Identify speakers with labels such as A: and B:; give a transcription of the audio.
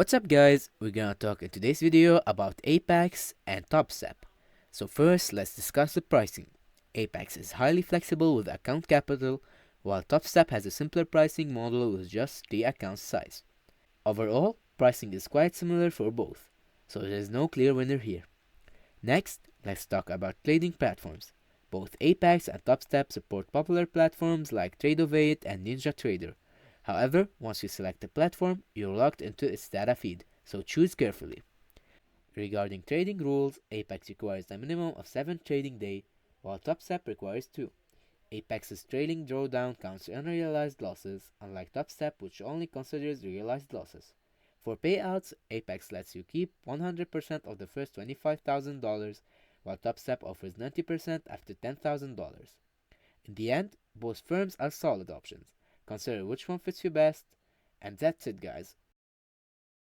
A: What's up guys, we're gonna talk in today's video about Apex and TopStep. So first, let's discuss the pricing. Apex is highly flexible with account capital, while TopStep has a simpler pricing model with just the account size. Overall, pricing is quite similar for both, so there is no clear winner here. Next, let's talk about trading platforms. Both Apex and TopStep support popular platforms like Trade08 and NinjaTrader. However, once you select a platform, you're locked into its data feed, so choose carefully. Regarding trading rules, Apex requires a minimum of 7 trading days, while TopStep requires 2. Apex's trailing drawdown counts unrealized losses, unlike TopStep, which only considers realized losses. For payouts, Apex lets you keep 100% of the first $25,000, while TopStep offers 90% after $10,000. In the end, both firms are solid options. Consider which one fits you best. And that's it, guys.